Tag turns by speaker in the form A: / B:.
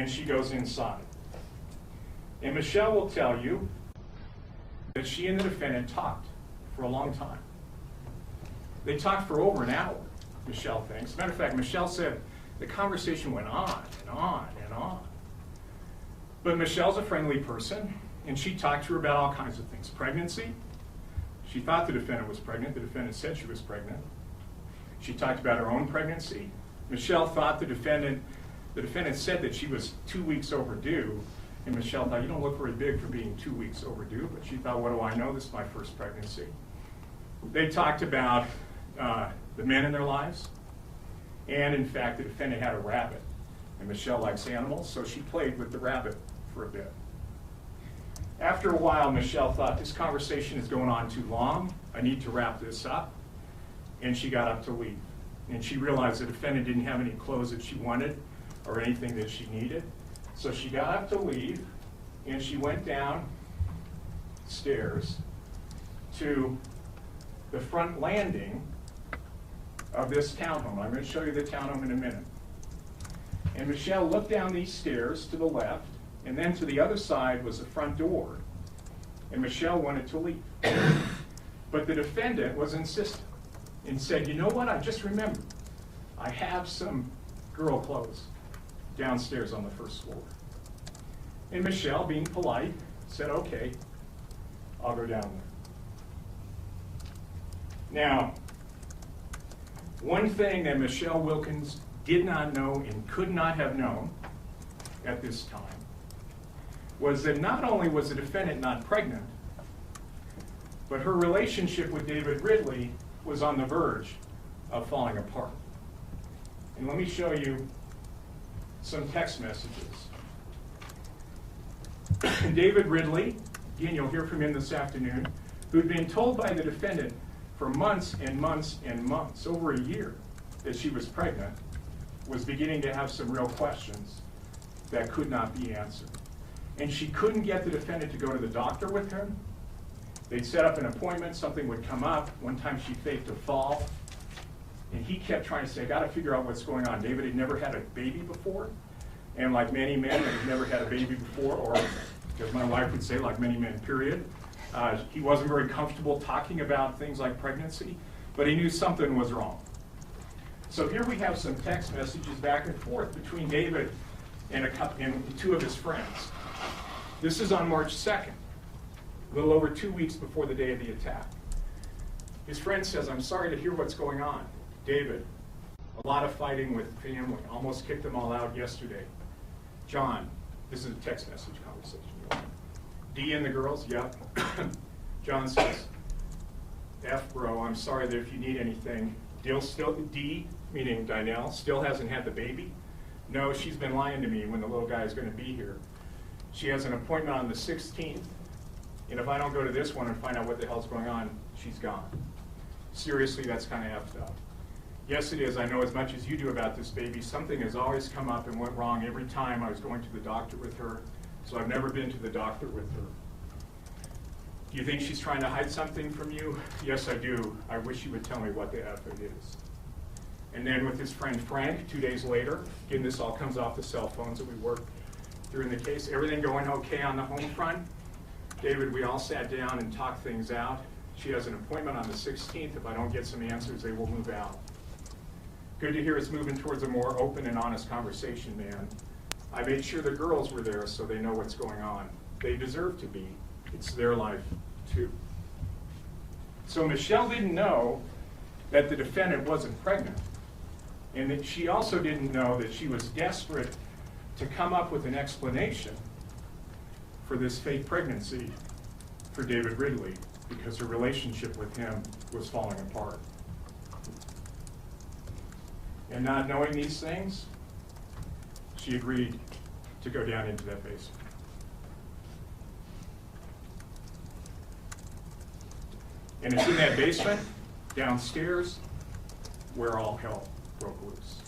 A: and she goes inside. And Michelle will tell you that she and the defendant talked for a long time. They talked for over an hour, Michelle thinks. As a matter of fact, Michelle said the conversation went on and on and on. But Michelle's a friendly person, and she talked to her about all kinds of things. Pregnancy. She thought the defendant was pregnant. The defendant said she was pregnant. She talked about her own pregnancy. Michelle thought the defendant said that she was 2 weeks overdue, and Michelle thought, you don't look very big for being 2 weeks overdue, but she thought, what do I know? This is my first pregnancy. They talked about the men in their lives, and in fact, the defendant had a rabbit, and Michelle likes animals, so she played with the rabbit for a bit. After a while, Michelle thought, this conversation is going on too long. I need to wrap this up, and she got up to leave. And she realized the defendant didn't have any clothes that she wanted or anything that she needed. So she got up to leave, and she went downstairs to the front landing of this townhome. I'm going to show you the townhome in a minute. And Michelle looked down these stairs to the left, and then to the other side was the front door. And Michelle wanted to leave. But the defendant was insistent and said, you know what, I just remembered. I have some girl clothes downstairs on the first floor. And Michelle, being polite, said, okay, I'll go down there. Now, one thing that Michelle Wilkins did not know and could not have known at this time was that not only was the defendant not pregnant, but her relationship with David Ridley was on the verge of falling apart. And let me show you some text messages. David Ridley, again, you'll hear from him this afternoon, who'd been told by the defendant for months and months and months, over a year, that she was pregnant, was beginning to have some real questions that could not be answered. And she couldn't get the defendant to go to the doctor with her. They'd set up an appointment, something would come up. One time she faked a fall, and he kept trying to say, I gotta figure out what's going on. David had never had a baby before, and like many men that had never had a baby before, or as my wife would say, like many men, period, he wasn't very comfortable talking about things like pregnancy, but he knew something was wrong. So here we have some text messages back and forth between David and two of his friends. This is on March 2nd, a little over 2 weeks before the day of the attack. His friend says, I'm sorry to hear what's going on. David, a lot of fighting with family, almost kicked them all out yesterday. John, this is a text message conversation. D and the girls, yep. John says, F bro, I'm sorry that if you need anything. D, meaning Dynel, still hasn't had the baby. No, she's been lying to me when the little guy is going to be here. She has an appointment on the 16th, and if I don't go to this one and find out what the hell's going on, she's gone. Seriously, that's kind of effed up. Yes, it is. I know as much as you do about this baby. Something has always come up and went wrong every time I was going to the doctor with her, so I've never been to the doctor with her. Do you think she's trying to hide something from you? Yes, I do. I wish you would tell me what the F it is. And then with his friend Frank, 2 days later, again, this all comes off the cell phones that we worked during the case. Everything going okay on the home front? David, we all sat down and talked things out. She has an appointment on the 16th. If I don't get some answers, they will move out. Good to hear it's moving towards a more open and honest conversation, man. I made sure the girls were there so they know what's going on. They deserve to be. It's their life, too. So Michelle didn't know that the defendant wasn't pregnant. And that she also didn't know that she was desperate to come up with an explanation for this fake pregnancy for David Ridley, because her relationship with him was falling apart. And not knowing these things, she agreed to go down into that basement. And it's in that basement, downstairs, where all hell broke loose.